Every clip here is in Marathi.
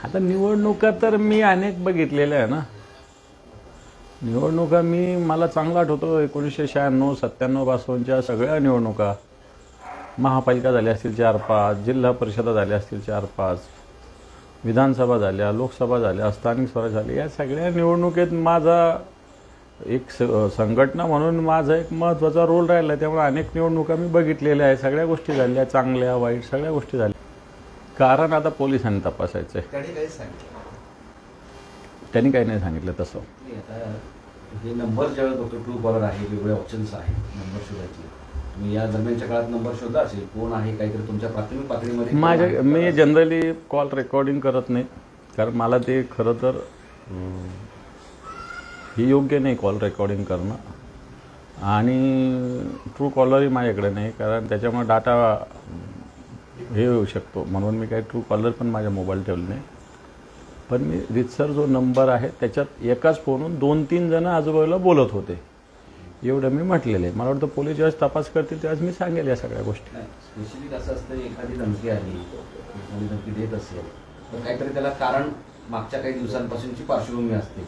आता निवडणुका तर मी अनेक बघितलेल्या आहे ना. निवडणुका मला चांगला आठवतो 1996-97 पासूनच्या सगळ्या निवडणुका. महापालिका झाल्या असतील 4-5, जिल्हा परिषदा झाल्या असतील 4-5, विधानसभा झाल्या, लोकसभा झाल्या, स्थानिक स्वराज्य झाले. या सगळ्या निवडणुकीत माझा एक संघटना म्हणून माझा एक महत्त्वाचा रोल राहिला. त्यामुळे अनेक निवडणुका मी बघितलेल्या आहे. सगळ्या गोष्टी झाल्या, चांगल्या वाईट सगळ्या गोष्टी झाल्या. कारण आता पोलिसांनी तपासायचं आहे. त्यांनी काही नाही सांगितलं तसं. हे नंबर ज्यावेळेस बघतो ट्रू कॉलर आहे, वेगवेगळे ऑप्शन्स आहेत नंबर शोधायचे. तुम्ही या दरम्यानच्या काळात नंबर शोधा असेल, कोण आहे काहीतरी तुमच्या प्राथमिक पातळीमध्ये. मी जनरली कॉल रेकॉर्डिंग करत नाही, कारण मला ते खरं तर हे योग्य नाही कॉल रेकॉर्डिंग करणं. आणि ट्रू कॉलरही माझ्याकडे नाही, कारण त्याच्यामुळे डाटा हे होऊ शकतो. म्हणून मी काही ट्रू कॉलर पण माझ्या मोबाईल ठेवले नाही. पण मी रितसर जो नंबर आहे त्याच्यात एकाच फोनहून 2-3 जण आजूबाजूला बोलत होते, एवढं मी म्हटलेलं आहे. मला वाटतं पोलीस ज्यावेळेस तपास करतील त्यावेळेस मी सांगेल या सगळ्या गोष्टी. स्पेशली कसं असतं, एखादी धमकी आली, कोणी धमकी देत असेल तर काहीतरी त्याला कारण मागच्या काही दिवसांपासूनची पार्श्वभूमी असते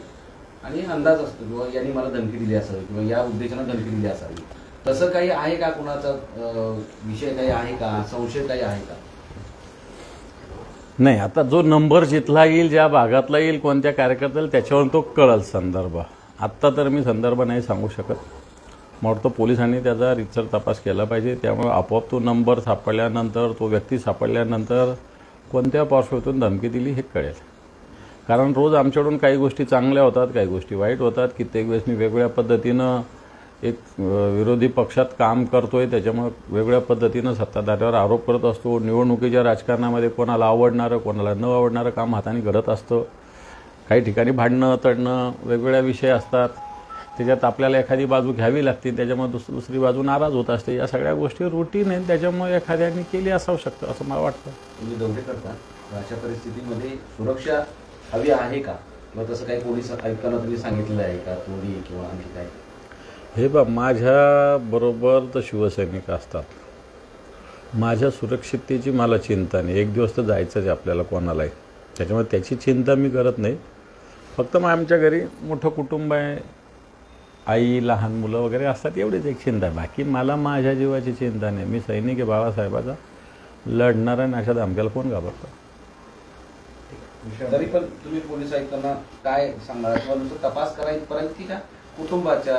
आणि अंदाज असतो किंवा यांनी मला धमकी दिली असावी किंवा या उद्देशानं धमकी दिली असावी. तसं काही आहे का? कुणाचा विषय काही आहे का? संशय काही आहे का? नाही, आता जो नंबर जिथला येईल, ज्या भागातला येईल, कोणत्या कार्यकर्त्याला, त्याच्यावर तो कळल संदर्भ. आत्ता तर मी संदर्भ नाही सांगू शकत. मला वाटतं पोलिसांनी त्याचा रितसर तपास केला पाहिजे. त्यामुळे आपोआप तो नंबर सापडल्यानंतर, तो व्यक्ती सापडल्यानंतर कोणत्या पार्श्वभूमीतून धमकी दिली हे कळेल. कारण रोज आमच्याकडून काही गोष्टी चांगल्या होतात, काही गोष्टी वाईट होतात. कित्येक वेळेस मी वेगवेगळ्या पद्धतीनं एक विरोधी पक्षात काम करतोय, त्याच्यामुळे वेगवेगळ्या पद्धतीनं सत्ताधाऱ्यावर आरोप करत असतो. निवडणुकीच्या राजकारणामध्ये कोणाला आवडणारं, कोणाला न आवडणारं काम हाताने घडत असतं. काही ठिकाणी भांडणं तडणं वेगवेगळ्या विषय असतात. त्याच्यात आपल्याला एखादी बाजू घ्यावी लागते, त्याच्यामुळे दुसरी बाजू नाराज होत असते. या सगळ्या गोष्टी रुटीन आहेत, त्याच्यामुळे एखाद्याने केली असावं शकतं असं मला वाटतं. तुम्ही दौरे करता, अशा परिस्थितीमध्ये सुरक्षा हवी आहे का? किंवा तसं काही पोलीस आयुक्तांना तुम्ही सांगितलेलं आहे का, तोडी किंवा आणखी काय? हे बघ, माझ्याबरोबर तर शिवसैनिक असतात. माझ्या सुरक्षिततेची मला चिंता नाही. एक दिवस तर जायचंच आहे आपल्याला कोणालाही, त्याच्यामुळे त्याची चिंता मी करत नाही. फक्त मग आमच्या घरी मोठं कुटुंब आहे, आई, लहान मुलं वगैरे असतात, एवढीच एक चिंता आहे. बाकी मला माझ्या जीवाची चिंता नाही. मी सैनिक आहे बाळासाहेबाचा, लढणारा, आणि अशा धमक्याला कोण घाबरतं. तरी पण तुम्ही पोलीस आयुक्तांना काय सांगणार किंवा नुसतं तपास करायपर्यंत की का कुटुंबाच्या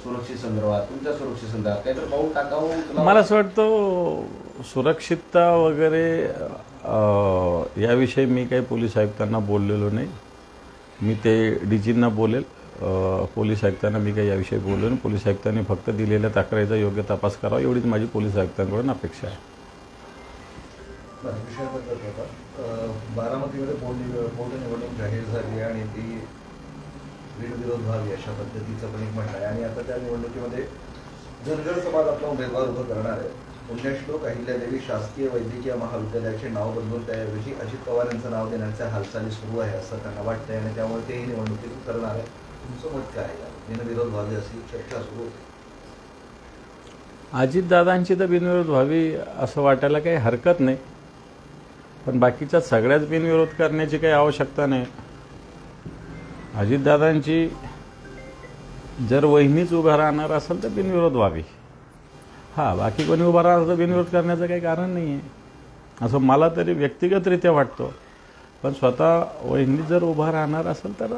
सुरक्षेसंदर्भात, तुमच्या सुरक्षेसंदर्भात काहीतरी पाऊल टाकावं? मला असं वाटतं सुरक्षितता वगैरे याविषयी मी काही पोलीस आयुक्तांना बोललेलो नाही. मी ते डीजींना बोलेल. पोलीस आयुक्तांना मी काही याविषयी बोललो नाही. पोलीस आयुक्तांनी फक्त दिलेल्या तक्रारीचा योग्य तपास करावा, एवढीच माझी पोलीस आयुक्तांकडून अपेक्षा आहे. बारामतीमध्ये पोटनिवडणूक जाहीर झाली आणि ती बिनविरोध व्हावी अशा पद्धतीचं पण एक म्हणणं आहे. आणि आता त्या निवडणुकीमध्ये धनगर समाज आपला उमेदवार उभं करणार आहे. पुण्यश्लोक अहिल्यादेवी शासकीय वैद्यकीय महाविद्यालयाचे नाव बदलून त्याऐवजी अजित पवार यांचं नाव देण्याच्या हालचाली सुरू आहे असं त्यांना वाटतंय आणि त्यामुळे तेही निवडणुकीत उतरणार आहे. तुमचं मत काय आहे? बिनविरोध व्हावी अशी चर्चा सुरू होती. अजितदादांची तर बिनविरोध व्हावी असं वाटायला काही हरकत नाही, पण बाकीच्या सगळ्याच बिनविरोध करण्याची काही आवश्यकता नाही. अजितदादांची जर वहिनीच उभा राहणार असेल तर बिनविरोध व्हावी. बाकी कोणी उभा राहणार तर बिनविरोध करण्याचं काही कारण नाही आहे असं मला तरी व्यक्तिगतरित्या वाटतं. पण स्वतः वहिनी जर उभा राहणार असेल तर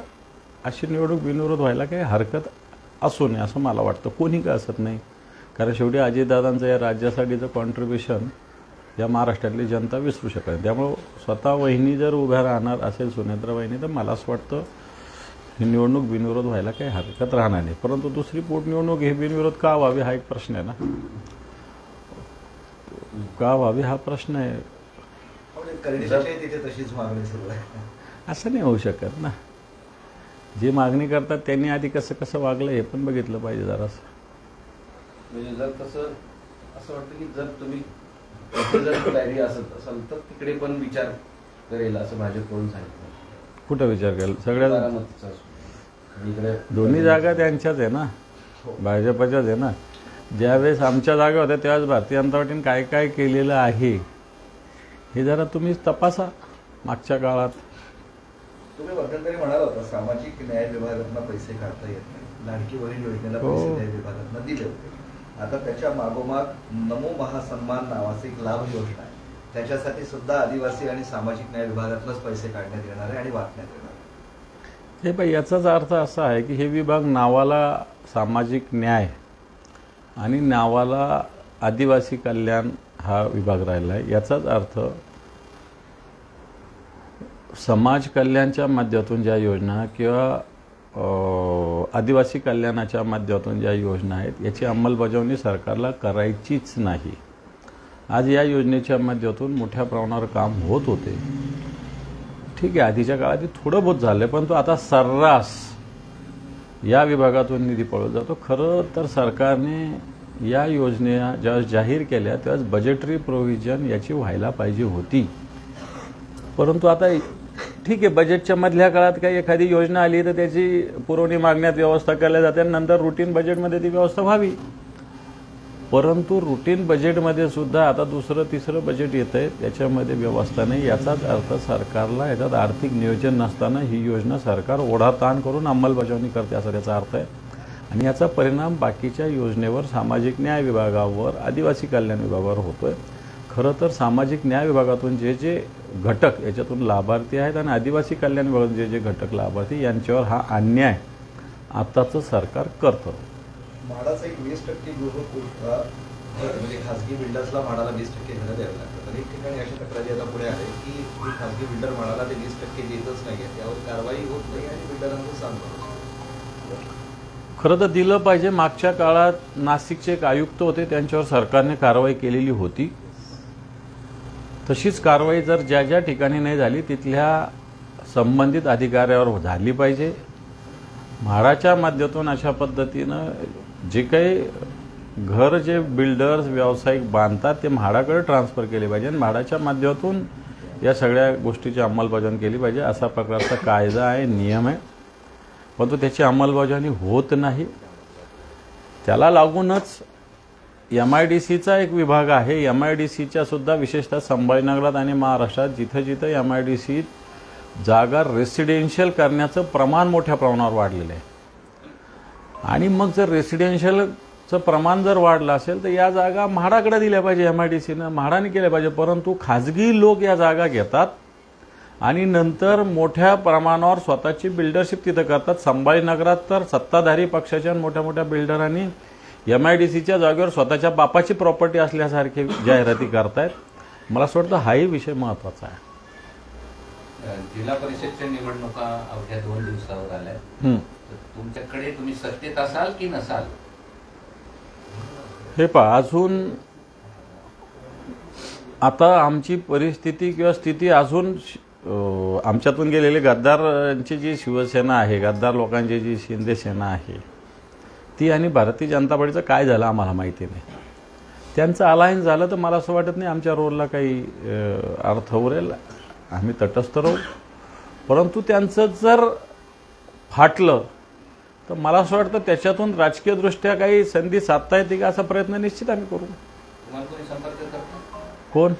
अशी निवडणूक बिनविरोध व्हायला काही हरकत असू नये असं मला वाटतं. कोणी का असत नाही, कारण शेवटी अजितदादांचं या राज्यासाठीचं कॉन्ट्रीब्युशन या महाराष्ट्रातली जनता विसरू शकत नाही. त्यामुळं स्वतः वहिनी जर उभ्या राहणार असेल, सुनेत्रा वहिनी, तर मला असं वाटतं ही निवडणूक बिनविरोध व्हायला काही हरकत राहणार नाही. परंतु दुसरी पोटनिवडणूक हे बिनविरोध का व्हावी हा एक प्रश्न आहे ना. का व्हावी हा प्रश्न आहे. तिथे तशीच मागणी सुरू आहे असं नाही होऊ शकत ना. जे मागणी करतात त्यांनी आधी कसं कसं वागलं हे पण बघितलं पाहिजे जरासं. म्हणजे जर तसं असं वाटतं की जर तुम्ही जर तयारी असत असाल तर तिकडे पण विचार करेल असं भाजपकडून सांगितलं. कुठं विचार केला? सगळ्या इकडे दोन्ही जागा त्यांच्याच आहे ना, भाजपच्याच आहे ना. ज्यावेळेस आमच्या जागा होत्या त्यावेळेस भारतीय जनता पार्टीने काय काय केलेलं आहे हे जरा तुम्ही तपासा. मागच्या काळात तुम्ही मध्यंतरी म्हणाला होता सामाजिक न्याय विभागातनं पैसे काढता येत नाही, लाडकी बहीण योजनेला हो. पैसे न्याय विभागातनं दिले होते. आता त्याच्या मागोमाग नमो महासन्मान नावाची एक लाभ योजना आहे, त्याच्यासाठी सुद्धा आदिवासी आणि सामाजिक न्याय विभागातनंच पैसे काढण्यात येणार आहे आणि वाटण्यात येणार आहे. हे बाई, याचाच अर्थ असा आहे की हे विभाग नावाला सामाजिक न्याय आणि नावाला आदिवासी कल्याण हा विभाग राहिला आहे. याचाच अर्थ समाज कल्याणच्या माध्यमातून ज्या योजना किंवा आदिवासी कल्याणाच्या माध्यमातून ज्या योजना आहेत याची अंमलबजावणी सरकारला करायचीच नाही. आज या योजनेच्या माध्यमातून मोठ्या प्रमाणावर काम होत होते. ठीक आहे, आधीच्या काळात ते थोडं बहुत झालं, परंतु आता सर्रास या विभागातून निधी पळवला जातो. खरं तर सरकारने या योजना ज्या जाहीर केल्या त्यावेळेस बजेटरी प्रोव्हिजन याची व्हायला पाहिजे होती. परंतु आता ठीक आहे, बजेटच्या मधल्या काळात काही एखादी योजना आली तर त्याची पुरवणी मागण्यात व्यवस्था केल्या जाते आणि नंतर रुटीन बजेटमध्ये ती व्यवस्था व्हावी. परंतु रुटीन बजेटमध्ये सुद्धा आता दुसरं तिसरं बजेट येतं आहे, त्याच्यामध्ये व्यवस्था नाही. याचाच अर्थ सरकारला याच्यात आर्थिक नियोजन नसताना ही योजना सरकार ओढाताण करून अंमलबजावणी करते असा त्याचा अर्थ आहे. आणि याचा परिणाम बाकीच्या योजनेवर, सामाजिक न्याय विभागावर, आदिवासी कल्याण विभागावर होतो आहे. खरं तर सामाजिक न्याय विभागातून जे जे घटक याच्यातून लाभार्थी आहेत आणि आदिवासी कल्याण विभागातून जे जे घटक लाभार्थी यांच्यावर हा अन्याय आत्ताचं सरकार करतं. म्हाडाचा एक 20% म्हणजे खासगी बिल्डर्सला म्हाडाला 20% घरं द्यावी लागतात. तर एक ठिकाणी अशा तक्रारी आता पुढे आले की खासगी बिल्डर म्हाडाला ते 20% देतच नाही, त्यावर कारवाई होत नाही आणि बिल्डरांचं सांगतो. खरं तर दिलं पाहिजे. मागच्या काळात नाशिकचे एक आयुक्त होते, त्यांच्यावर सरकारने कारवाई केलेली होती. तशीच कारवाई जर ज्या ज्या ठिकाणी नाही झाली तिथल्या संबंधित अधिकाऱ्यावर झाली पाहिजे. म्हाडाच्या माध्यमातून अशा पद्धतीनं जे काही घर जे बिल्डर्स व्यावसायिक बांधतात ते म्हाडाकडे ट्रान्सफर केले पाहिजे आणि म्हाडाच्या माध्यमातून या सगळ्या गोष्टीची अंमलबजावणी केली पाहिजे. असा प्रकारचा कायदा आहे, नियम आहे, परंतु त्याची अंमलबजावणी होत नाही. त्याला लागूनच MIDCचा एक विभाग आहे. MIDCच्या सुद्धा विशेषतः संभाजीनगरात आणि महाराष्ट्रात जिथं जिथं MIDC जागा रेसिडेन्शियल करण्याचं प्रमाण मोठ्या प्रमाणावर वाढलेलं आहे. आणि मग जर रेसिडेन्शियलचं प्रमाण जर वाढलं असेल तर या जागा म्हाडाकडे दिल्या पाहिजे, MIDCनं म्हाडाने केल्या पाहिजे. परंतु खाजगी लोक या जागा घेतात आणि नंतर मोठ्या प्रमाणावर स्वतःची बिल्डरशिप तिथं करतात. संभाजीनगरात तर सत्ताधारी पक्षाच्या मोठ्या मोठ्या बिल्डरांनी MIDCच्या जागेवर स्वतःच्या बापाची प्रॉपर्टी असल्यासारखे जाहिराती करतायत. मला असं वाटतं हाही विषय महत्त्वाचा आहे. जिल्हा परिषदच्या निवडणुका अवघ्या 2 दिवसावर आल्या. तर तुमच्याकडे तुम्ही सत्तेत असाल की नसाल? हे पहा, अजून आता आमची परिस्थिती किंवा स्थिती अजून आमच्यातून गेलेले गद्दारांची जी शिवसेना आहे, गद्दार लोकांची जी शिंदे सेना आहे ती आणि भारतीय जनता पार्टीचं काय झालं आम्हाला माहिती नाही. त्यांचं अलायन्स झालं तर मला असं वाटत नाही आमच्या रोलला काही अर्थ उरेल. आम्ही तटस्थ राहू. परंतु त्यांचं जर फाटलं तर मला असं वाटतं त्याच्यातून राजकीयदृष्ट्या काही संधी साधता येते का असा प्रयत्न निश्चित आम्ही करू. तुम्हाला कोणी संपर्क करतो? कोण?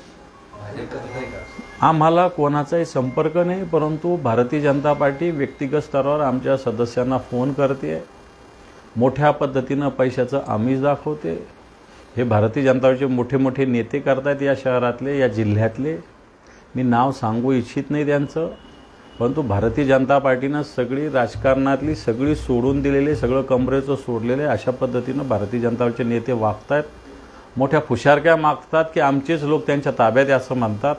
भाजपचं नाही का? आम्हाला कोणाचाही संपर्क नाही, परंतु भारतीय जनता पार्टी व्यक्तिगत स्तरावर आमच्या सदस्यांना फोन करते, मोठ्या पद्धतीनं पैशाचं आमिष दाखवते. हे भारतीय जनता पार्टीचे मोठे मोठे नेते करतायत या शहरातले, या जिल्ह्यातले. मी नाव सांगू इच्छित नाही त्यांचं, परंतु भारतीय जनता पार्टीनं सगळी राजकारणातली सगळी सोडून दिलेले, सगळं कमरेचं सोडलेले अशा पद्धतीनं भारतीय जनता पार्टीचे नेते वागतायत. मोठ्या फुशारक्या मागतात की आमचेच लोक त्यांच्या ताब्यात आहे असं म्हणतात.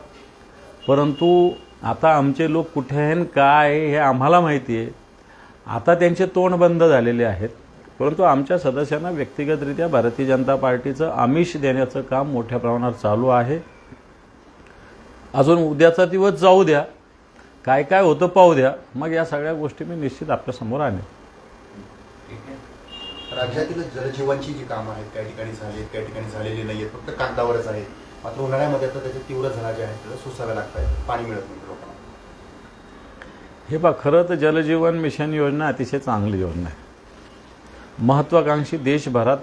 परंतु आता आमचे लोक कुठे आहेत काय आहे हे आम्हाला माहिती आहे. आता त्यांचे तोंड बंद झालेले आहेत. परंतु आमच्या सदस्यांना व्यक्तिगतरित्या भारतीय जनता पार्टीचं आमिष देण्याचं काम मोठ्या प्रमाणावर चालू आहे. अजून उद्याचा दिवस जाऊ द्या, काय काय होतं पाहू द्या, मग या सगळ्या गोष्टी मी निश्चित आपल्यासमोर आणेन. राज्यातील जलजीवनची जी कामं आहेत काही ठिकाणी झाली आहेत, काही ठिकाणी झालेली नाही आहेत, फक्त कागदावरच आहेत. मात्र उन्हाळ्यामध्ये आता त्याचे तीव्र झळा जे आहेत त्याला सोसाव्या लागत आहेत, पाणी मिळत नाही लोकांना. हे पहा, खरं तर जलजीवन मिशन योजना अतिशय चांगली योजना आहे. महत्त्वाकांक्षी देशभरात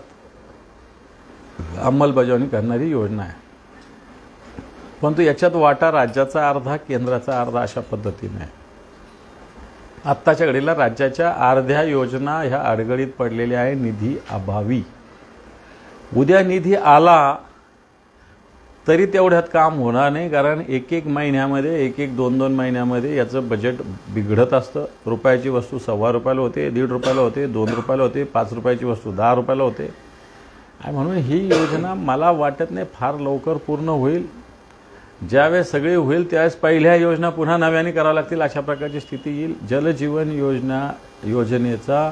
अंमलबजावणी करणारी योजना आहे. परंतु याच्यात वाटा राज्याचा अर्धा, केंद्राचा अर्धा अशा पद्धतीने आहे. आत्ताच्या घडीला राज्याच्या अर्ध्या योजना ह्या अडगळीत पडलेल्या आहे निधी अभावी. उद्या निधी आला तरी तेवढ्यात काम होणार नाही, कारण एक एक महिन्यामध्ये एक दोन महिन्यामध्ये याचं बजेट बिघडत असतं. रुपयाची वस्तू ₹1.25 होते, ₹1.5 होते, ₹2 होते, ₹5 वस्तू ₹10 होते. आणि म्हणून ही योजना मला वाटत नाही फार लवकर पूर्ण होईल. ज्यावेळेस सगळी होईल त्यावेळेस पहिल्या योजना पुन्हा नव्याने कराव्या लागतील, अशा प्रकारची स्थिती येईल. जलजीवन योजनेचा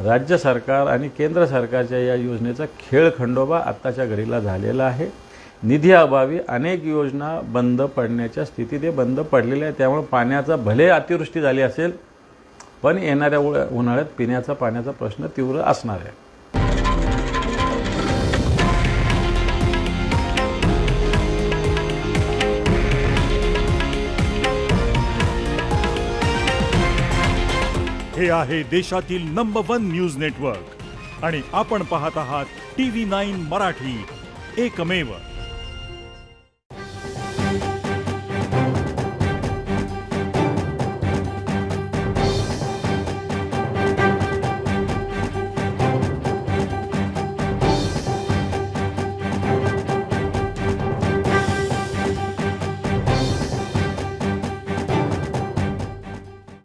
राज्य सरकार आणि केंद्र सरकारच्या या योजनेचा खेळखंडोबा आत्ताच्या घडीला झालेला आहे. निधी अभावी अनेक योजना बंद पडण्याच्या स्थितीत हे बंद पडलेल्या आहे. त्यामुळे पाण्याचा भले अतिवृष्टी झाली असेल, पण येणाऱ्या उन्हाळ्यात पिण्याचा पाण्याचा प्रश्न तीव्र असणार आहे. हे आहे देशातील नंबर 1 न्यूज नेटवर्क आणि आपण पाहत आहात TV9 मराठी, एकमेव.